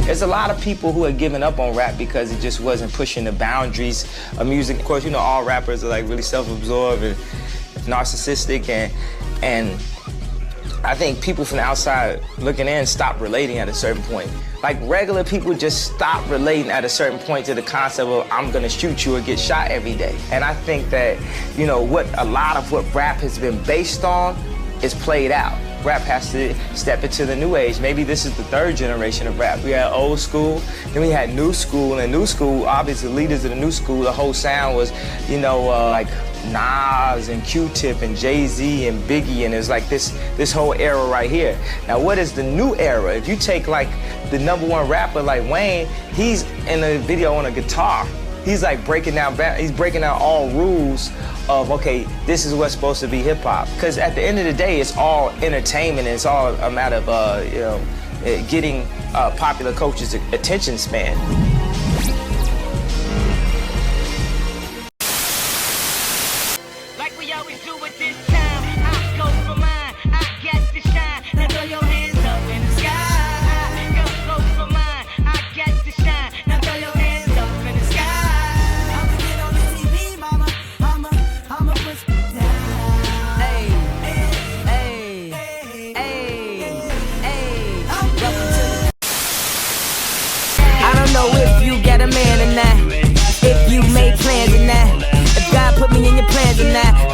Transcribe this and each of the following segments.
There's a lot of people who have given up on rap because it just wasn't pushing the boundaries of music. Of course, you know, all rappers are like really self-absorbed and narcissistic, and I think people from the outside looking in stop relating at a certain point. Like regular people just stop relating at a certain point to the concept of I'm gonna shoot you or get shot every day. And I think that, you know, what a lot of what rap has been based on is played out. Rap has to step into the new age. Maybe this is the third generation of rap. We had old school, then we had new school, and new school, obviously leaders of the new school, the whole sound was, you know, like Nas and Q-Tip and Jay-Z and Biggie, and it's like this whole era right here. Now what is the new era? If you take like the #1 rapper like Wayne, he's in a video on a guitar. He's like breaking down all rules of, okay, this is what's supposed to be hip hop. Because at the end of the day, it's all entertainment, and it's all a matter of, you know, getting popular culture's attention span.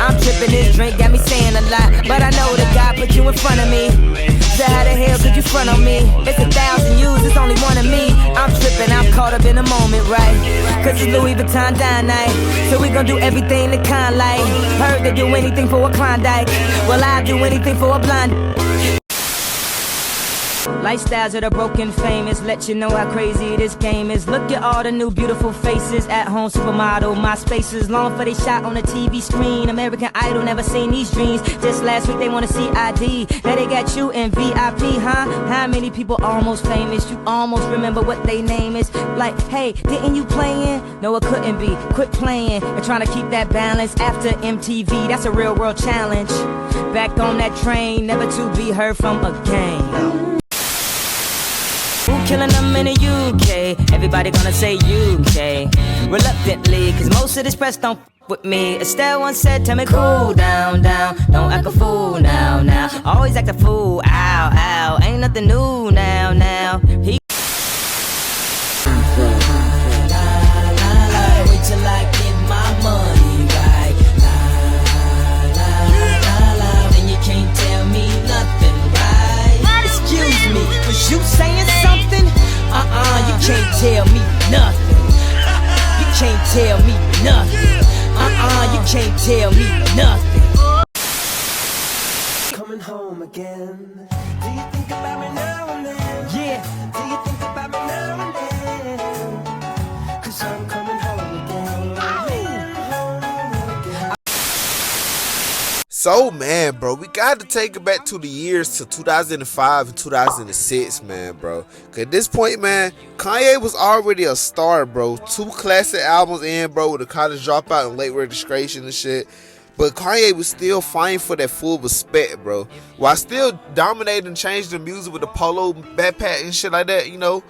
I'm tripping, this drink got me saying a lot, but I know that God put you in front of me. So how the hell could you front on me? It's 1,000 yous, it's only one of me. I'm tripping, I'm caught up in the moment, right? Cause it's Louis Vuitton dine night, so we gon' do everything the kind like. Heard they do anything for a Klondike, well I'll do anything for a blind. Lifestyles of the broken famous, let you know how crazy this game is. Look at all the new beautiful faces, at home supermodel, my spaces, long for they shot on the TV screen. American Idol, never seen these dreams. Just last week they wanna see ID, now they got you in VIP, huh? How many people almost famous, you almost remember what they name is? Like, hey, didn't you playing? No, it couldn't be, quit playing and trying to keep that balance after MTV, that's a real world challenge. Back on that train, never to be heard from again. Who killing them in the UK? Everybody gonna say UK reluctantly, cause most of this press don't with me. Estelle once said, tell me cool down, down. Don't act a fool now, now. Always act a fool, ow, ow. Ain't nothing new now, now. He wait till I get my money right. Then you can't tell me nothing, right? Excuse me, was you saying something? You can't tell me nothing. You can't tell me nothing. You can't tell me nothing. Coming home again. Do you think about me now and then? Yeah. Do you think about me now and then? Cause I'm coming home again. So man, bro, we got to take it back to the years to 2005 and 2006, man, bro. Cause at this point, man, Kanye was already a star, bro. 2 classic albums in, bro, with a college dropout and late registration and shit. But Kanye was still fighting for that full respect, bro. While still dominating and changing the music with the polo backpack and shit like that, you know.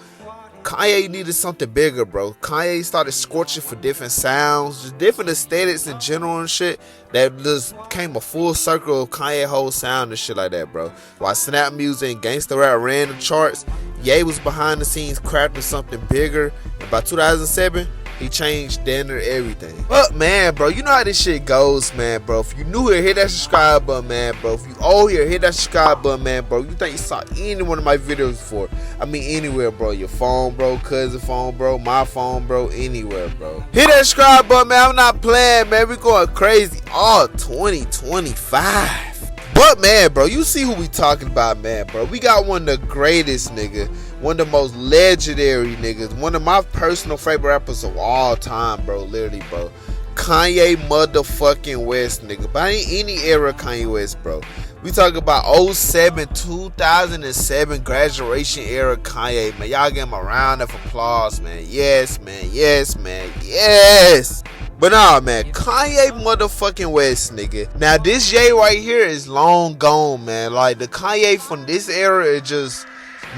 Kanye needed something bigger, bro. Kanye started scorching for different sounds, just different aesthetics in general and shit. That just came a full circle of Kanye whole sound and shit like that, bro. While Snap Music and Gangsta Rap ran the charts, Ye was behind the scenes crafting something bigger. And by 2007, he changed damn near everything. But man, bro, you know how this shit goes, man, bro. If you new here, hit that subscribe button, man, bro. If you old here, hit that subscribe button, man, bro. You think you saw any one of my videos before? I mean, anywhere, bro. Your phone, bro. Cousin phone, bro. My phone, bro. Anywhere, bro. Hit that subscribe button, man. I'm not playing, man. We going crazy all 2025. But man, bro, you see who we talking about, man, bro. We got one of the greatest, nigga. One of the most legendary niggas. One of my personal favorite rappers of all time, bro. Literally, bro. Kanye motherfucking West, nigga. But ain't any era Kanye West, bro. We talk about 07, 2007 graduation era Kanye, man. Y'all give him a round of applause, man. Yes, man. Yes, man. Yes. But nah, man, Kanye motherfucking West, nigga. Now, this Ye right here is long gone, man. Like, the Kanye from this era is just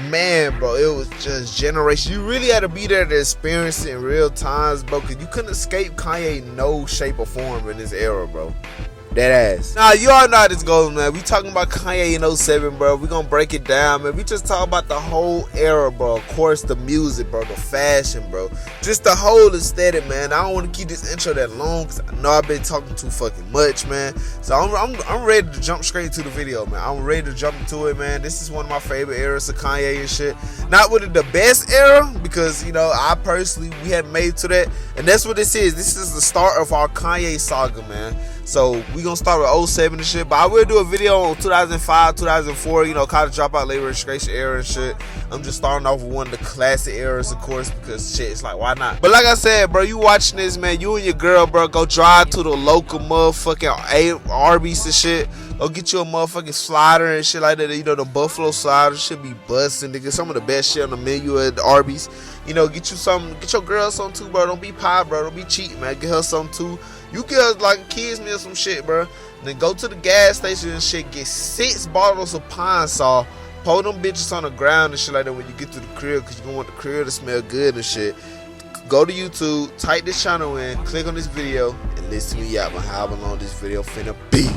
man, bro, it was just generation. You really had to be there to experience it in real times, bro, because you couldn't escape Kanye no shape or form in this era, bro. Dead ass. Nah, you all know how this goes, man. We talking about Kanye in 07, bro. We gonna break it down, man. We just talk about the whole era, bro. Of course, the music, bro. The fashion, bro. Just the whole aesthetic, man. I don't want to keep this intro that long because I know I've been talking too fucking much, man. So I'm ready to jump straight into the video, man. I'm ready to jump into it, man. This is one of my favorite eras of Kanye and shit. Not with it the best era because, you know, I personally, we hadn't made to that. And that's what this is. This is the start of our Kanye saga, man. So we gonna start with 07 and shit, but I will do a video on 2005, 2004, you know, college dropout, late registration era and shit. I'm just starting off with one of the classic eras, of course, because shit, it's like, why not? But like I said, bro, you watching this, man, you and your girl, bro, go drive to the local motherfucking Arby's and shit. Go get you a motherfucking slider and shit like that. You know, the Buffalo slider should be busting, nigga. Some of the best shit on the menu at Arby's. You know, get you something, get your girl something too, bro. Don't be pie, bro. Don't be cheating, man. Get her something too. You get her like a kids meal some shit, bro. Then go to the gas station and shit. Get 6 bottles of pine Sol. Pour them bitches on the ground and shit like that when you get to the crib, because you don't want the crib to smell good and shit. Go to YouTube, type this channel in, click on this video, and listen to me out on how long this video finna be.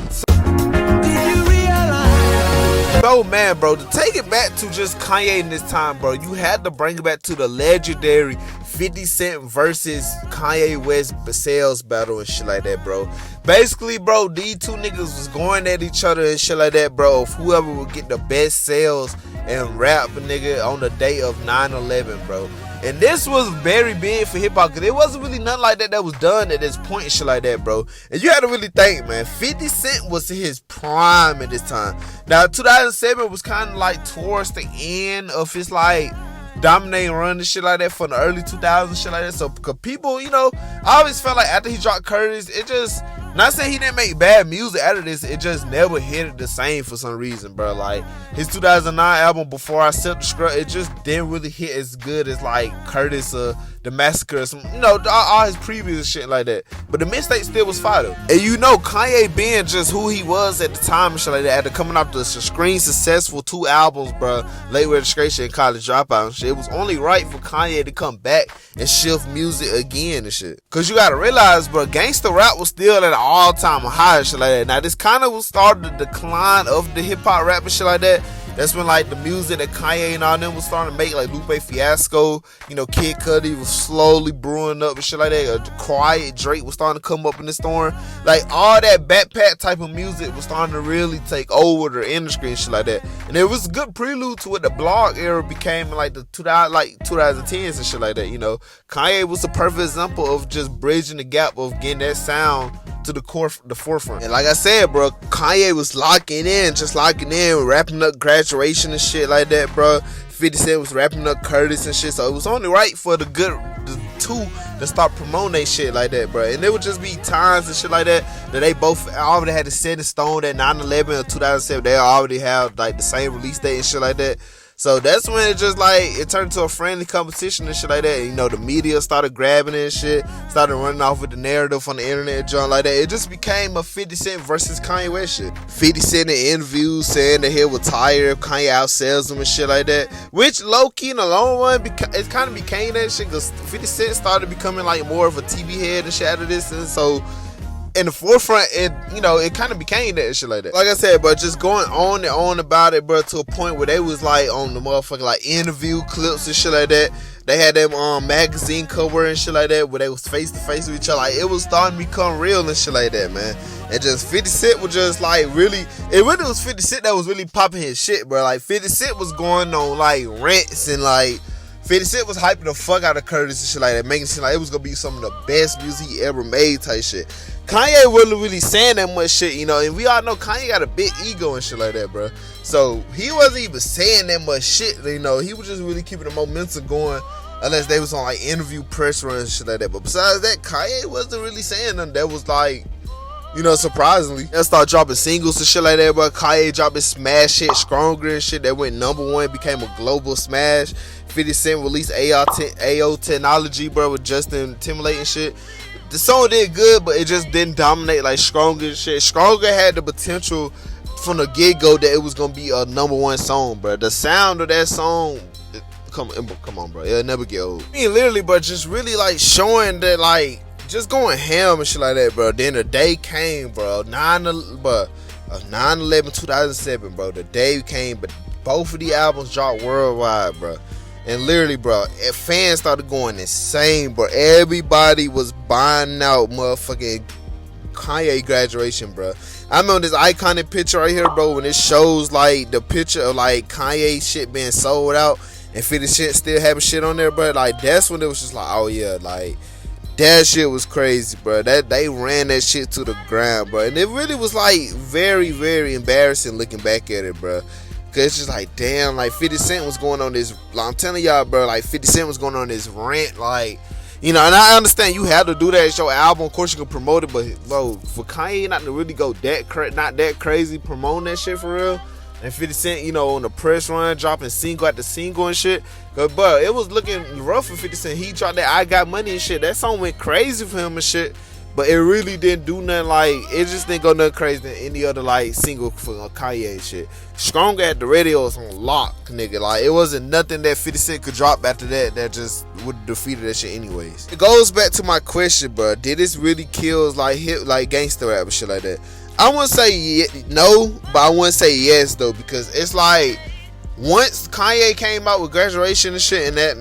So man, bro, to take it back to just Kanye in this time, bro, you had to bring it back to the legendary 50 Cent versus Kanye West sales battle and shit like that, bro. Basically, bro, these two niggas was going at each other and shit like that, bro, of whoever would get the best sales and rap, nigga, on the day of 9/11, bro. And this was very big for hip-hop, because it wasn't really nothing like that was done at this point and shit like that, bro. And you had to really think, man, 50 Cent was in his prime at this time. Now, 2007 was kind of like towards the end of his, like, dominating run and shit like that for the early 2000s, shit like that. So, because people, you know, I always felt like after he dropped Curtis, it just, not saying he didn't make bad music out of this, it just never hit it the same for some reason, bro. Like, his 2009 album, Before I Set the Scrub, it just didn't really hit as good as, like, Curtis or The Massacre, some, you know, all his previous shit like that. But the mixtape still was fire, though. And you know, Kanye being just who he was at the time and shit like that, after coming off the screen successful 2 albums, bro, Late Registration and College Dropout and shit, it was only right for Kanye to come back and shift music again and shit. Cause you gotta realize, bro, gangsta rap was still at an all-time high and shit like that. Now, this kind of started the decline of the hip-hop rap and shit like that. That's when, like, the music that Kanye and all them was starting to make, like Lupe Fiasco, you know, Kid Cudi was slowly brewing up and shit like that. Quiet Drake was starting to come up in the storm. Like, all that backpack type of music was starting to really take over the industry and shit like that. And it was a good prelude to what the blog era became in, like, the 2010s and shit like that, you know. Kanye was a perfect example of just bridging the gap of getting that sound to the forefront. And like I said, bro, Kanye was locking in, wrapping up Graduation and shit like that, bro. 50 Cent was wrapping up Curtis and shit, so it was only right for the two to start promoting that shit like that, bro. And it would just be times and shit like that they both already had to set in stone that 9/11 or 2007, they already have like the same release date and shit like that. So that's when it just like, it turned to a friendly competition and shit like that. You know, the media started grabbing it and shit, started running off with the narrative on the internet and junk like that. It just became a 50 Cent versus Kanye West shit. 50 Cent in interviews saying that he'll retire if Kanye outsells him and shit like that. Which low-key in the long run, it kind of became that shit, because 50 Cent started becoming like more of a TV head and shit out of this. And so in the forefront, it, you know, it kind of became that shit like that. Like I said, but just going on and on about it, bro, to a point where they was like on the motherfucking like interview clips and shit like that. They had them magazine cover and shit like that where they was face to face with each other. Like, it was starting to become real and shit like that, man. And just 50 Cent was just like really, it really was 50 Cent that was really popping his shit, bro. Like, 50 Cent was going on like rants and like 50 Cent was hyping the fuck out of Curtis and shit like that, making it seem like it was gonna be some of the best music he ever made type shit. Kanye wasn't really saying that much shit, you know, and we all know Kanye got a big ego and shit like that, bro. So he wasn't even saying that much shit, you know. He was just really keeping the momentum going, unless they was on like interview press runs and shit like that. But besides that, Kanye wasn't really saying nothing that was like, you know, surprisingly. They started dropping singles and shit like that, but Kanye dropping smash hit, Stronger and shit that went #1, became a global smash. 50 Cent released AO Technology, bro, with Justin Timberlake and shit. The song did good, but it just didn't dominate like Stronger and shit. Stronger had the potential from the get-go that it was gonna be a #1 song, bro. The sound of that song, come on, bro. It'll never get old. I mean, literally, bro, just really like showing that, like, just going ham and shit like that, bro. Then the day came, bro. 9/11/2007, bro. The day came, but both of the albums dropped worldwide, bro. And literally, bro, fans started going insane, bro. Everybody was buying out motherfucking Kanye graduation, bro. I remember this iconic picture right here, bro, when it shows like the picture of like Kanye shit being sold out and 50 Cent still having shit on there, bro. Like, that's when it was just like, oh yeah, like, that shit was crazy, bro. That they ran that shit to the ground, bro. And it really was like very, very embarrassing looking back at it, bro. Cause it's just like, damn, like 50 Cent was going on this, like, I'm telling y'all, bro, like 50 Cent was going on this rant, like, you know, and I understand you have to do that at your album. Of course you can promote it, but bro, for Kanye not to really go not that crazy promoting that shit for real, and 50 Cent, you know, on the press run, dropping single after single and shit. But it was looking rough for 50 Cent. He dropped that I Got Money and shit. That song went crazy for him and shit. But it really didn't do nothing, like, it just didn't go nothing crazy than any other, like, single for Kanye and shit. Stronger at the radio was on lock, nigga. Like, it wasn't nothing that 50 Cent could drop after that just would have defeated that shit anyways. It goes back to my question, bro. Did this really kill, like, hit, like, gangster rap and shit like that? I wouldn't say no, but I wouldn't say yes, though, because it's like, once Kanye came out with Graduation and shit, and that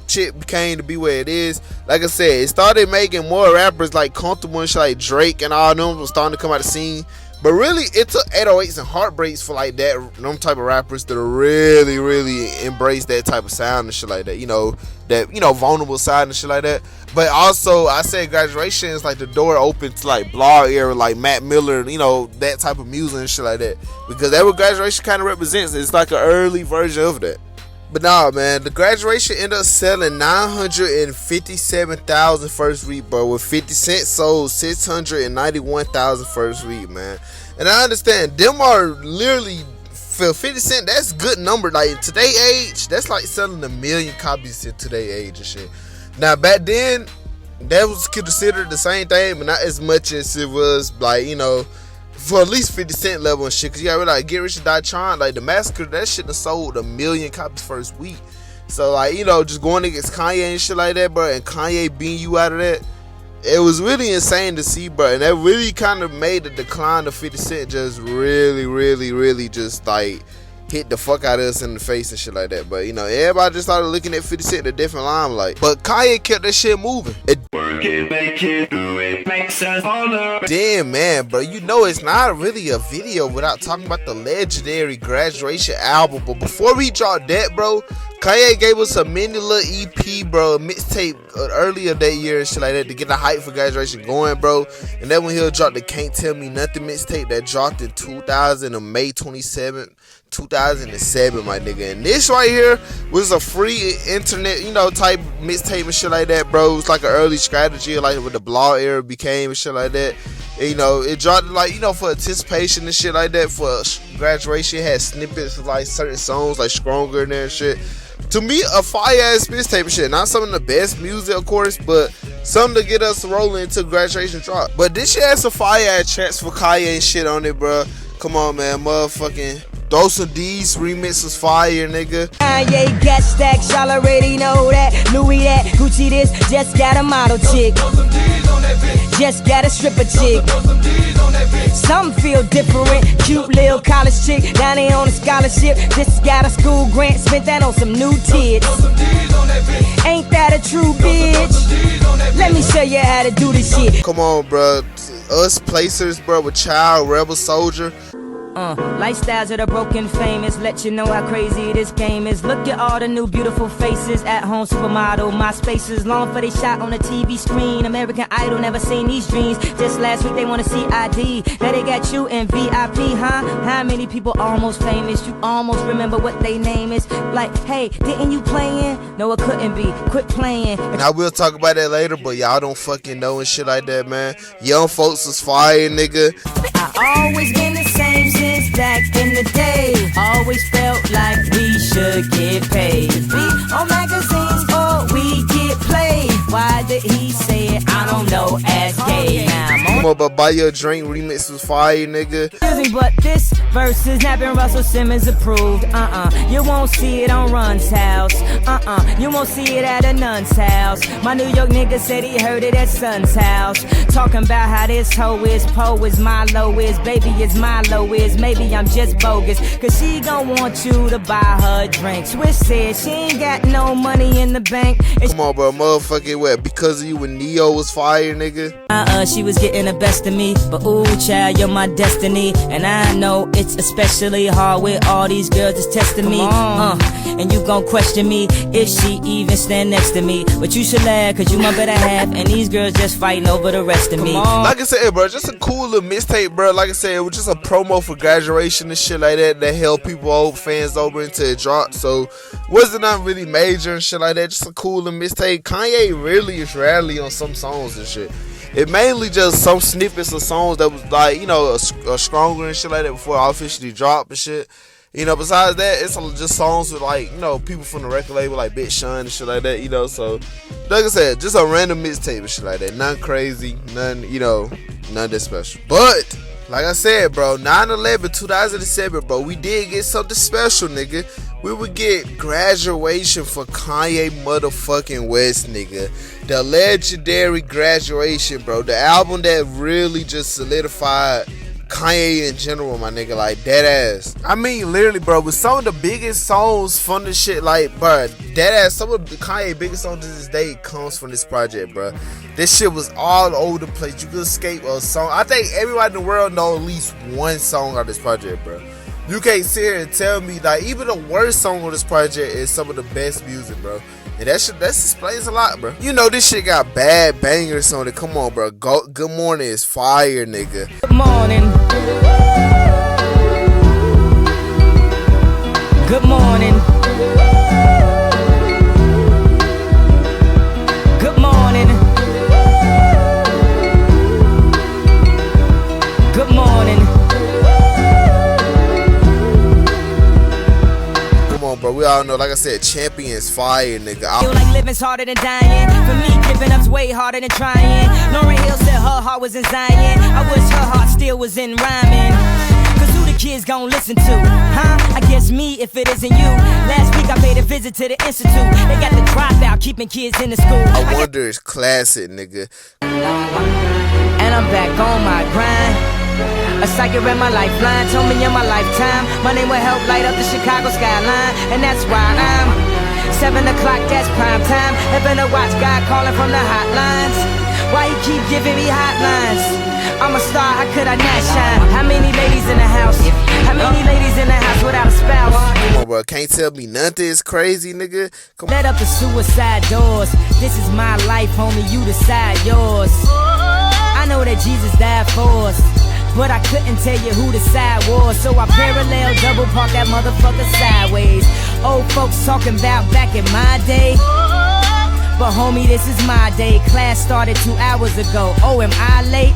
shit became to be where it is, like I said, it started making more rappers like comfortable and shit, like Drake and all them was starting to come out of the scene. But really, it took 808s and Heartbreaks for like that, them type of rappers to really, really embrace that type of sound and shit like that. You know, that, you know, vulnerable side and shit like that. But also, I say Graduation is like the door open to like Blog era, like Mac Miller, you know, that type of music and shit like that. Because that's what Graduation kind of represents. It's like an early version of that. But nah, man, the Graduation ended up selling 957,000 first week, bro, with 50 Cent sold 691,000 first week, man. And I understand, them are literally, for 50 Cent, that's good number. Like, in today's age, that's like selling 1 million copies in today's age and shit. Now, back then, that was considered the same thing, but not as much as it was, like, you know, for at least 50 Cent level and shit. Cause you gotta realize, Get Rich or Die Trying, like, the Massacre, that shit done sold 1 million copies first week. So, like, you know, just going against Kanye and shit like that, bro, and Kanye beating you out of that, it was really insane to see, bro. And that really kind of made the decline of 50 Cent just really, really, really just, like, hit the fuck out of us in the face and shit like that. But, you know, everybody just started looking at 50 Cent in a different limelight. But Kanye kept that shit moving. Damn, man, bro, you know it's not really a video without talking about the legendary Graduation album. But before we dropped that, bro, Kanye gave us a mini little EP, bro, a mixtape earlier that year and shit like that to get the hype for Graduation going, bro. And then when he'll drop the Can't Tell Me Nothing mixtape that dropped in May 27th, 2007, my nigga. And this right here was a free internet, you know, type mixtape and shit like that, bro. It's like an early strategy, like what the Blog era became and shit like that. And, you know, it dropped, like, you know, for anticipation and shit like that. For Graduation, it had snippets of like certain songs like Stronger in there and shit. To me, a fire ass mixtape and shit. Not some of the best music, of course, but something to get us rolling until Graduation drop. But this shit has some fire ass tracks for Kanye and shit on it, bro. Come on, man, motherfucking Those of These remix was fire, nigga. Kanye got stacks, y'all already know that. Louis that, Gucci this, just got a model chick. Just got a stripper chick. Some feel different, cute little college chick. Now they on a scholarship, just got a school grant. Spent that on some new tits. Ain't that a true bitch? Let me show you how to do this shit. Come on, bro. Us Placers, bro, with Child, Rebel Soldier. Lifestyles of the broken famous, let you know how crazy this game is. Look at all the new beautiful faces, at home supermodel, my spaces, long for they shot on the TV screen. American Idol, never seen these dreams. Just last week they wanna see ID, now they got you in VIP, huh? How many people almost famous, you almost remember what they name is? Like, hey, didn't you playing? No, it couldn't be, quit playing. And I will talk about that later, but y'all don't fucking know and shit like that, man. Young folks was fire, nigga. I always been the same since back in the day. Always felt like we should get paid. We on magazines or we get played. Why did he say it? I don't know, ask Gay. Now I'm on on, but Buy Your Drink remix was fire, nigga. But this verse is not been Russell Simmons approved. You won't see it on Run's house. You won't see it at a nun's house. My New York nigga said he heard it at Son's house. Talking about how this hoe is, Poe is, Milo is, baby is, Milo is. Maybe I'm just bogus, cause she gon' want you to buy her a drink. Swiss said she ain't got no money in the bank. Come on, bro, motherfucking what? Because of You when Neo was fire, nigga. She was getting the best of me, but ooh, child, you're my destiny. And I know it's especially hard with all these girls that's testing me. And you gon' question me if she even stand next to me. But you should laugh, cause you my better half, and these girls just fighting over the rest of me. Like I said, bro, just a cool little mixtape, bro. Like I said, it was just a promo for graduation and shit like that held people old fans over until it dropped. So wasn't not really major and shit like that. Just a cool little mixtape. Kanye really is rarely on some songs and shit. It mainly just some snippets of songs that was like, you know, stronger and shit like that before I officially dropped and shit. You know, besides that, it's just songs with like, you know, people from the record label like Big Sean and shit like that, you know. So, like I said, just a random mixtape and shit like that. Nothing crazy, nothing, you know, nothing that special. But, like I said, bro, 9/11, 2007, bro, we did get something special, nigga. We would get Graduation for Kanye motherfucking West, nigga. The legendary Graduation, bro. The album that really just solidified Kanye in general, my nigga, like dead ass. I mean, literally, bro, with some of the biggest songs from this shit, like, bro, dead ass, some of the Kanye biggest songs to this day comes from this project, bro. This shit was all over the place. You could escape a song. I think everybody in the world know at least one song on this project, bro. You can't sit here and tell me that even the worst song on this project is some of the best music, bro. And that shit, that explains a lot, bro. You know this shit got bad bangers on it. Come on, bro. Good Morning is fire, nigga. Good morning. Good morning. Good morning. Good morning. Bro, we all know, like I said, Champion's fire, nigga. I feel like living's harder than dying. For me, giving up's way harder than trying. Lauryn Hill said her heart was in Zion. I wish her heart still was in rhyming. Cause who the kids gon' listen to? Huh? I guess me if it isn't you. Last week I paid a visit to the institute. They got the dropout keeping kids in the school. I Wonder is classic, nigga. And I'm back on my grind. A psychic read my lifeline, told me in my lifetime my name will help light up the Chicago skyline. And that's why I'm 7 o'clock, that's prime time. Having to watch God calling from the hotlines. Why he keep giving me hotlines? I'm a star, how could I not shine? How many ladies in the house? How many ladies in the house without a spouse? Come on, bro, can't tell me nothing is crazy, nigga. Come Let up the suicide doors. This is my life, homie, you decide yours. I know that Jesus died for us, but I couldn't tell you who the side was. So I parallel double park that motherfucker sideways. Old folks talking about back in my day, but homie, this is my day. Class started 2 hours ago. Oh, am I late?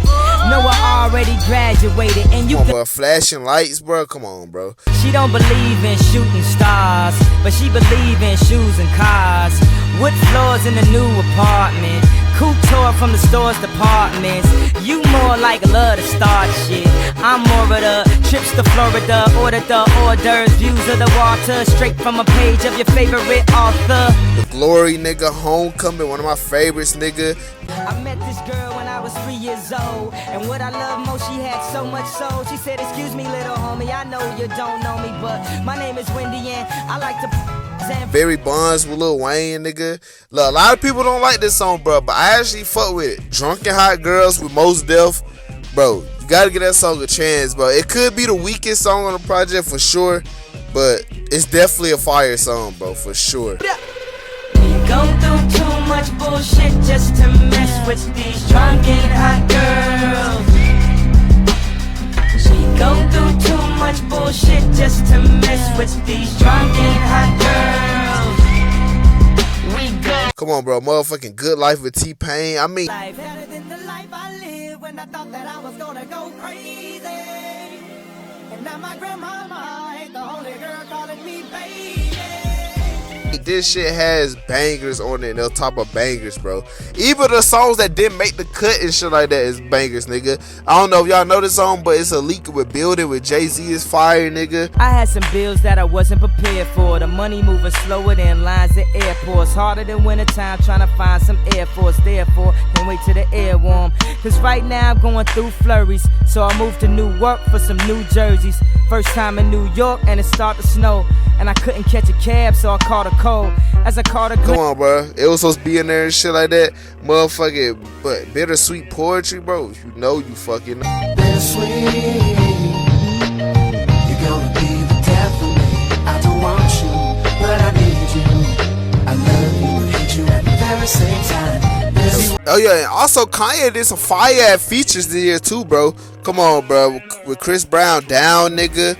No, I already graduated. And you bro, flashing lights, bro. Come on, bro. She don't believe in shooting stars, but she believe in shoes and cars. Wood floors in the new apartment. Couture from the store's departments. You more like love to start shit. I'm more of the trips to Florida. Order the hors d'oeuvres, views of the water, straight from a page of your favorite author. The Glory, nigga. Homecoming, one of my favorites, nigga. I met this girl when I was 3 years old, and what I love most, she had so much soul. She said, excuse me, little homie, I know you don't know me, but my name is Wendy and I like to... Barry Bonds with Lil Wayne, nigga. Look, a lot of people don't like this song, bro, but I actually fuck with it. Drunken Hot Girls with Mos Def, bro. You gotta give that song a chance, bro. It could be the weakest song on the project for sure, but it's definitely a fire song, bro, for sure. We go through too much bullshit just to mess with these drunken hot girls. We go through too much bullshit just to mess with these drunken hot girls. We go. Come on, bro. Motherfucking Good Life with T-Pain. I mean, Better than the life I lived when I thought that I was gonna go crazy. And now my grandmama ain't the only girl calling me baby. like this shit has bangers on it, on top of bangers, bro. Even the songs that didn't make the cut and shit like that is bangers, nigga. I don't know if y'all know this song, but it's a leak with Building with Jay-Z is fire, nigga. I had some bills that I wasn't prepared for. The money moving slower than lines at airports. Harder than wintertime trying to find some Air Force. Therefore, can't wait till the air warm. Cause right now I'm going through flurries. So I moved to New York for some new jerseys. First time in New York and it started to snow. And I couldn't catch a cab, so I caught a cold. As I caught a Come on, bro. It was supposed to be in there and shit like that. Motherfucking, but bittersweet poetry, bro. You know you fucking. Bittersweet. You're gonna be the death of me. I don't want you, but I need you. I love you and hate you at the very same time. Oh yeah, and also Kanye did some fire ass features this year too, bro. Come on, bro. With Chris Brown, Down, nigga.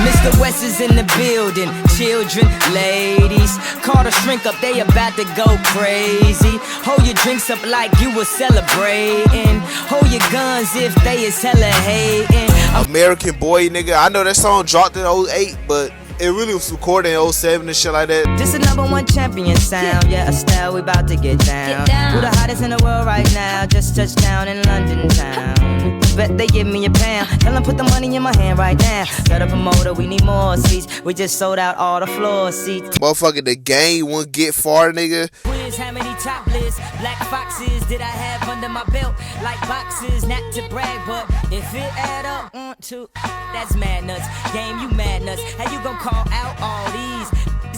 Mr. West is in the building. Children, ladies, call the shrink up, they about to go crazy. Hold your drinks up like you were celebrating. Hold your guns if they is hella hating. American Boy, nigga. I know that song dropped in 08, but it really was recorded in 07 and shit like that. This is #1 champion sound. Yeah, Estelle, we about to get down. Who the hottest in the world right now? Just touched down in London town. Bet they give me a pound. Tell them put the money in my hand right now. Got a promoter, we need more seats. We just sold out all the floor seats. Motherfucker, the game won't get far, nigga. Quiz, how many top lists, black foxes did I have under my belt? Like boxes, not to brag, but if it add up, 1, 2, that's mad nuts. Game, you mad nuts. How you gon' call out all these?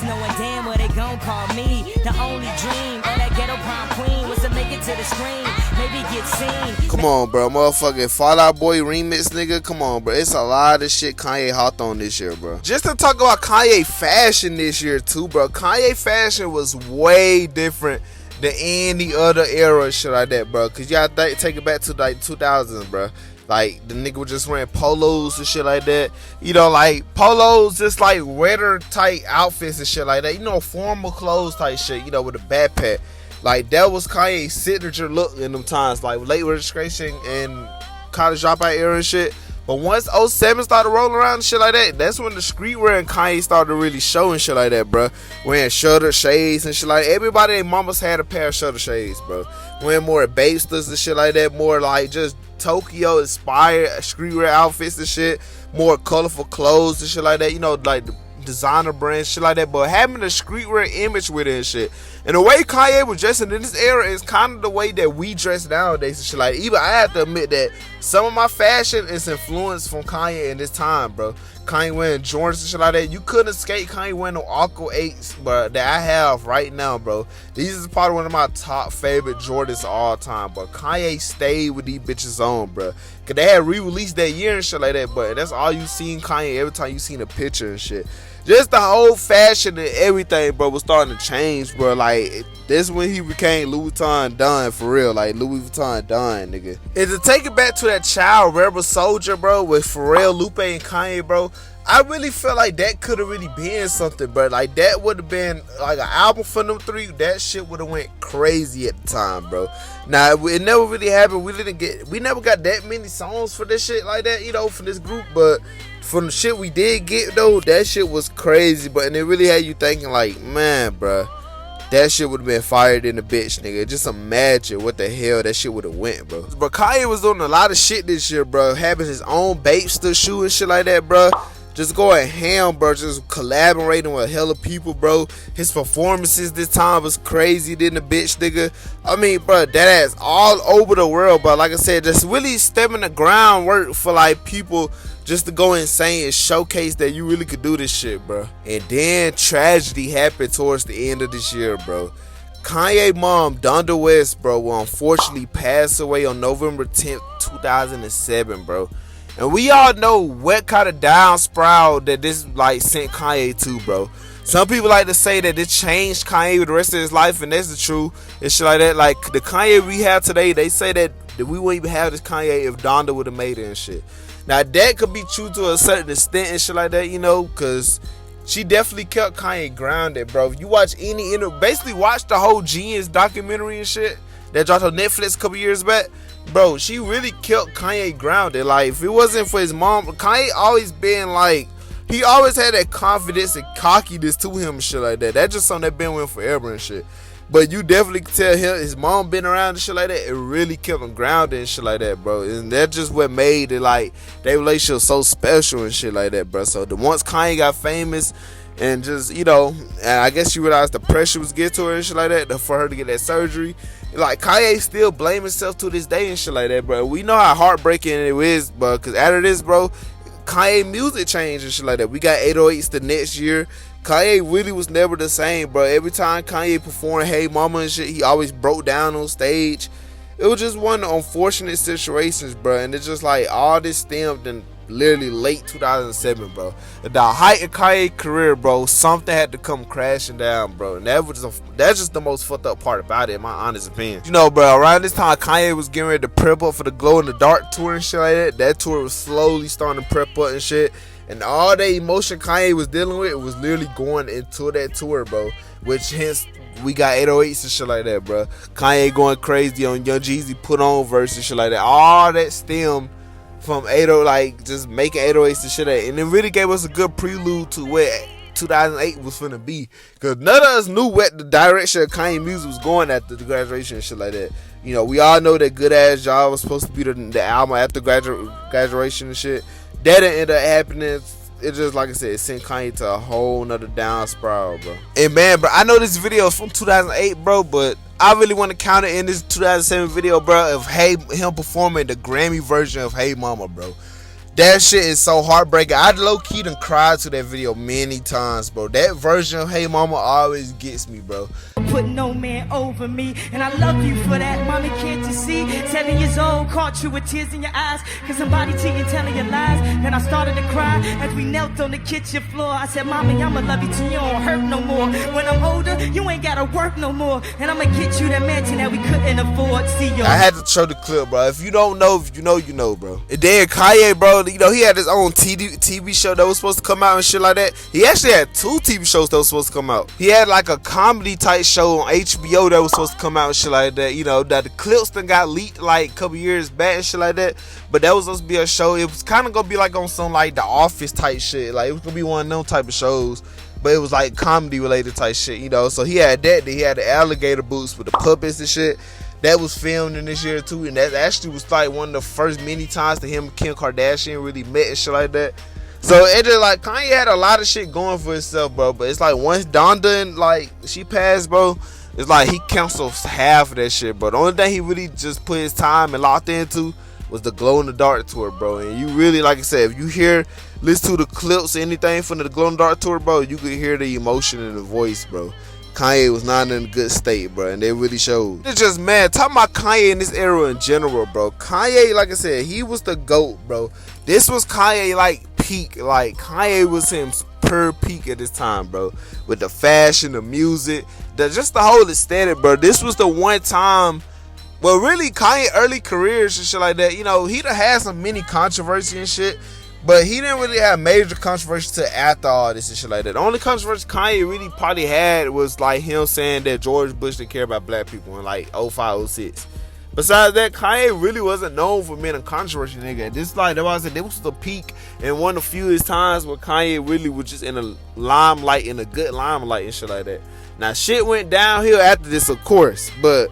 Knowing damn what they gon' call me. The only dream of that ghetto prom queen was to make it to the screen, maybe get seen. Come on, bro. Motherfucking Fall Out Boy remix, nigga. Come on, bro. It's a lot of shit Kanye hopped on this year, bro. Just to talk about Kanye fashion this year, too, bro. Kanye fashion was way different than any other era shit like that, bro. Cause y'all take it back to like 2000s, bro. Like, the nigga was just wearing polos and shit like that. You know, like, polos, just like weather type outfits and shit like that. You know, formal clothes type shit, you know, with a backpack. Like, that was Kanye's signature look in them times. Like, late registration and college dropout era and shit. But once 07 started rolling around and shit like that, that's when the streetwear and Kanye started to really show and shit like that, bro. Wearing shutter shades and shit like that. Everybody in mamas had a pair of shutter shades, bro. Wearing more Babesters and shit like that. More like just Tokyo inspired streetwear outfits and shit. More colorful clothes and shit like that. You know, like the designer brands, shit like that. But having a streetwear image with it and shit. And the way Kanye was dressing in this era is kind of the way that we dress nowadays and shit like that. Even I have to admit that some of my fashion is influenced from Kanye in this time, bro. Kanye wearing Jordans and shit like that. You couldn't escape Kanye wearing no Aqua 8s, bro, that I have right now, bro. These is probably one of my top favorite Jordans of all time, but Kanye stayed with these bitches on, bro. Cause they had re-released that year and shit like that, but that's all you seen Kanye every time you seen a picture and shit. Just the whole fashion and everything, bro, was starting to change, bro. Like, this when he became Louis Vuitton Don, for real. Like, Louis Vuitton Don, nigga. And to take it back to that Child Rebel Soldier, bro, with Pharrell, Lupe, and Kanye, bro, I really feel like that could have really been something, bro. Like, that would have been, like, an album for them three. That shit would have went crazy at the time, bro. Now, it never really happened. We never got that many songs for this shit like that, you know, for this group, but from the shit we did get, though, that shit was crazy, but and it really had you thinking, like, man, bro, that shit would have been fired in the bitch, nigga. Just imagine what the hell that shit would have went, bro. But Kanye was doing a lot of shit this year, bro. Having his own Babester shoe and shit like that, bro. Just going ham, bro. Just collaborating with hella people, bro. His performances this time was crazy than the bitch, nigga. I mean, bro, that ass all over the world, bro. Like I said, just really stepping the groundwork for, like, people just to go insane and showcase that you really could do this shit, bro. And then tragedy happened towards the end of this year, bro. Kanye mom, Donda West, bro, will unfortunately pass away on November 10th, 2007, bro. And we all know what kind of down spiral that this, like, sent Kanye to, bro. Some people like to say that it changed Kanye for the rest of his life, and that's the truth. And shit like that. Like, the Kanye we have today, they say that we wouldn't even have this Kanye if Donda would have made it and shit. Now, that could be true to a certain extent and shit like that, you know, because she definitely kept Kanye grounded, bro. If you watch basically watch the whole Genius documentary and shit that dropped on Netflix a couple years back, bro, she really kept Kanye grounded. Like, if it wasn't for his mom, Kanye always been, like, he always had that confidence and cockiness to him and shit like that. That's just something that been with him forever and shit. But you definitely can tell him, his mom been around and shit like that. It really kept him grounded and shit like that, bro. And that's just what made it, like, their relationship so special and shit like that, bro. So once Kanye got famous and just, you know, and I guess she realized the pressure was getting to her and shit like that for her to get that surgery. Like, Kanye still blame himself to this day and shit like that, bro. We know how heartbreaking it is, bro. Because after this, bro, Kanye music changed and shit like that. We got 808s the next year. Kanye really was never the same, bro. Every time Kanye performed Hey Mama and shit, he always broke down on stage. It was just one of the unfortunate situations, bro. And it's just like all this stemmed in literally late 2007, bro. At the height of Kanye's career, bro, something had to come crashing down, bro. And that's just the most fucked up part about it, in my honest opinion. You know, bro, around this time, Kanye was getting ready to prep up for the Glow in the Dark tour and shit like that. That tour was slowly starting to prep up and shit. And all the emotion Kanye was dealing with was literally going into that tour, bro. Which hence we got 808s and shit like that, bro. Kanye going crazy on Young Jeezy put on verse and shit like that. All that stemmed from 80, like just making 808s and shit like that. And it really gave us a good prelude to what 2008 was finna be. Cause none of us knew what the direction of Kanye music was going after the graduation and shit like that. You know, we all know that Good Ass Job was supposed to be the album after graduation and shit. That didn't end up happening. It just, like I said, it sent Kanye to a whole nother down spiral, bro. And man, bro, I know this video is from 2008, bro, but I really want to count it in this 2007 video, bro, of him performing the Grammy version of Hey Mama, bro. That shit is so heartbreaking. I low-key done cried to that video many times, bro. That version of Hey Mama always gets me, bro. Put no man over me, and I love you for that. Mommy, can't you see? 7 years old, caught you with tears in your eyes, cause somebody cheating, telling you lies. Then I started to cry as we knelt on the kitchen floor. I said, Mommy, I'ma love you till you don't hurt no more. When I'm older, you ain't gotta work no more, and I'ma get you that mansion that we couldn't afford. See you. I had to show the clip, bro. If you don't know, if you know, you know, bro. And then Kanye, bro, you know, he had his own TV show that was supposed to come out and shit like that. He actually had 2 TV shows that was supposed to come out. He had like a comedy type show on HBO that was supposed to come out and shit like that. You know, that the clips that got leaked like a couple years back and shit like that. But that was supposed to be a show. It was kind of gonna be like on some like The Office type shit. Like it was gonna be one of them type of shows. But it was like comedy related type shit, you know. So he had that. He had the alligator boots with the puppets and shit. That was filmed in this year too, and that actually was like one of the first many times that him and Kim Kardashian really met and shit like that. So it just like Kanye had a lot of shit going for himself, bro. But it's like once Donda and like she passed, bro, it's like he canceled half of that shit, bro. The only thing he really just put his time and locked into was the Glow in the Dark tour, bro. And you really, like I said, if you listen to the clips, anything from the Glow in the Dark tour, bro, you could hear the emotion in the voice, bro. Kanye was not in a good state, bro, and they really showed. It's just, man, talking about Kanye in this era in general, bro. Kanye, like I said, he was the GOAT, bro. This was Kanye, like, peak. Like, Kanye was him per peak at this time, bro. With the fashion, the music, just the whole aesthetic, bro. This was the one time, well, really, Kanye early careers and shit like that, you know, he done had some mini controversy and shit. But he didn't really have major controversy till after all this and shit like that. The only controversy Kanye really probably had was like him saying that George Bush didn't care about black people in like 05, 06. Besides that, Kanye really wasn't known for being a controversy nigga. This like, that's why I said this was the peak and one of the fewest times where Kanye really was just in a limelight, in a good limelight and shit like that. Now shit went downhill after this, of course, but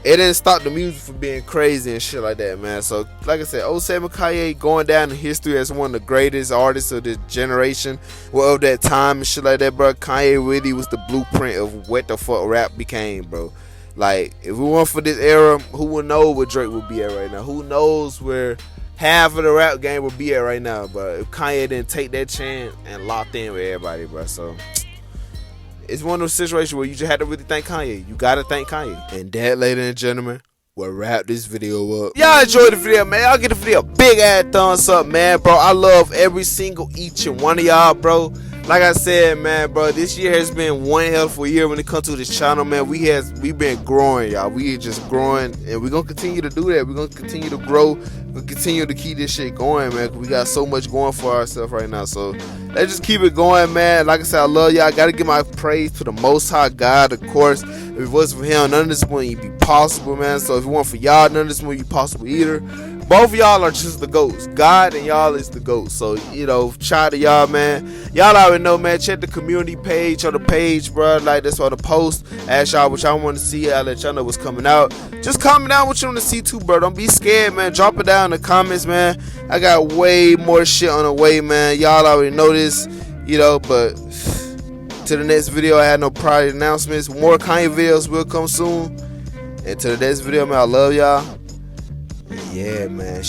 it didn't stop the music from being crazy and shit like that, man. So, like I said, 07 Kanye going down in history as one of the greatest artists of this generation, well, of that time and shit like that, bro. Kanye really was the blueprint of what the fuck rap became, bro. Like, if we weren't for this era, who would know where Drake would be at right now? Who knows where half of the rap game would be at right now, bro? If Kanye didn't take that chance and locked in with everybody, bro. So it's one of those situations where you just have to really thank Kanye. You gotta thank Kanye. And that, ladies and gentlemen, we'll wrap this video up. Y'all enjoyed the video, man. Y'all get the video a big ass thumbs up, man, bro. I love every single each and one of y'all, bro. Like I said, man, bro, this year has been one hell of a year when it comes to this channel, man. We been growing, y'all. We just growing, and we're gonna continue to do that. We're gonna continue to grow. We'll continue to keep this shit going, man, because we got so much going for ourselves right now. So let's just keep it going, man. Like I said, I love y'all. I gotta give my praise to the Most High God, of course. If it wasn't for him, none of this wouldn't be possible, man. So if it weren't for y'all, none of this wouldn't be possible either. both of y'all are just the GOATs. God and y'all is the GOATs. So, you know, shout out to y'all, man. Y'all already know, man. Check the community page on the page, bro. Like, that's on the post. Ask y'all what y'all want to see. I'll let y'all know what's coming out. Just comment down what you want to see too, bro. Don't be scared, man. Drop it down in the comments, man. I got way more shit on the way, man. Y'all already know this, you know, but to the next video, I had no prior announcements. More Kanye videos will come soon. And to the next video, man, I love y'all. Yeah, man.